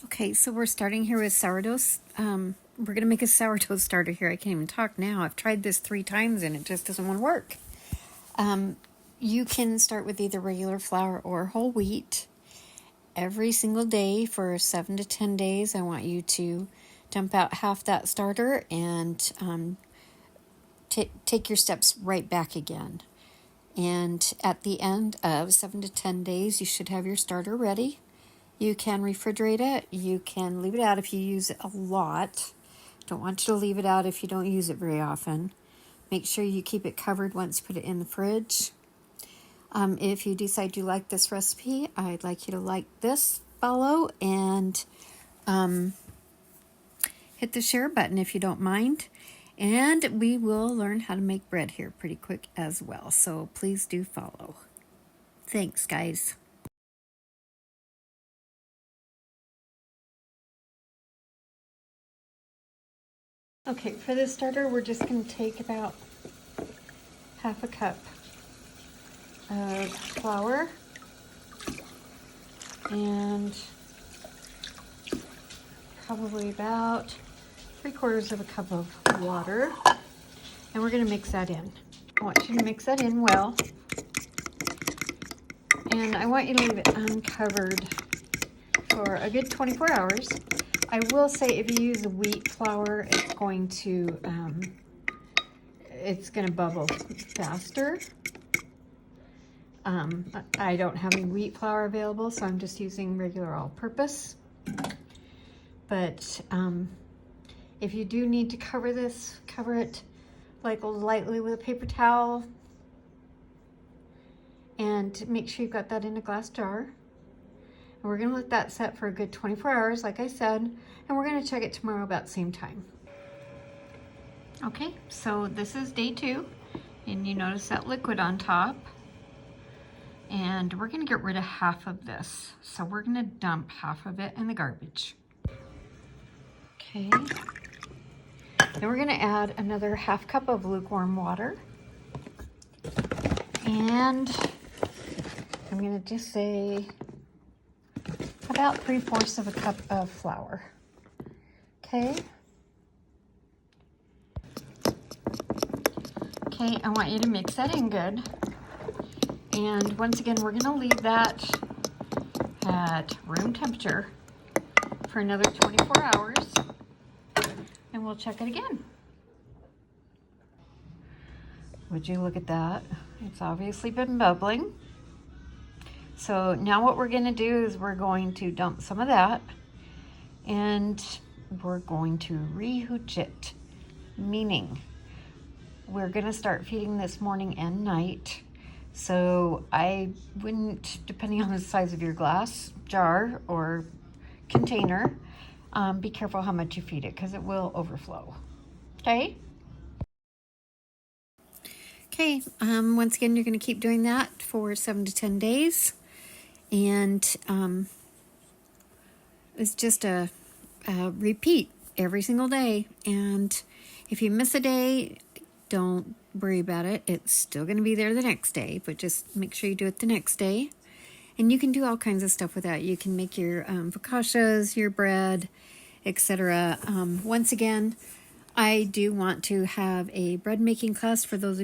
Okay, so we're starting here with sourdough. We're going to make a sourdough starter here. I can't even talk now. I've tried this 3 times and it just doesn't want to work. You can start with either regular flour or whole wheat. Every single day for 7 to 10 days, I want you to dump out half that starter and take your steps right back again. And at the end of 7 to 10 days, you should have your starter ready. You can refrigerate it. You can leave it out if you use it a lot. Don't want you to leave it out if you don't use it very often. Make sure you keep it covered once you put it in the fridge. If you decide you like this recipe, I'd like you to like this, follow, and hit the share button if you don't mind. And we will learn how to make bread here pretty quick as well. So please do follow. Thanks, guys. Okay, for this starter, we're just going to take about half a cup of flour and probably about 3/4 of a cup of water, and we're going to mix that in. I want you to mix that in well, and I want you to leave it uncovered for a good 24 hours. I will say if you use wheat flour, it's going to bubble faster. I don't have any wheat flour available, so I'm just using regular all-purpose. But if you do need to cover this, cover it like lightly with a paper towel, and make sure you've got that in a glass jar. And we're going to let that set for a good 24 hours, like I said, and we're going to check it tomorrow about the same time. Okay, so this is day 2, and you notice that liquid on top. And we're going to get rid of half of this. So we're going to dump half of it in the garbage. Okay. Then we're going to add another half cup of lukewarm water. And I'm going to just say about 3/4 of a cup of flour. Okay. Okay, I want you to mix that in good. And once again, we're going to leave that at room temperature for another 24 hours. And we'll check it again. Would you look at that? It's obviously been bubbling. So now what we're going to do is we're going to dump some of that, and we're going to rehooch it, meaning we're going to start feeding this morning and night. So I wouldn't, depending on the size of your glass jar or container, be careful how much you feed it because it will overflow. Okay? Okay, once again, you're going to keep doing that for 7 to 10 days. And it's just a repeat every single day. And if you miss a day, don't worry about it. It's still going to be there the next day, but just make sure you do it the next day. And you can do all kinds of stuff with that. You can make your focaccias, your bread, etc. Once again, I do want to have a bread making class for those of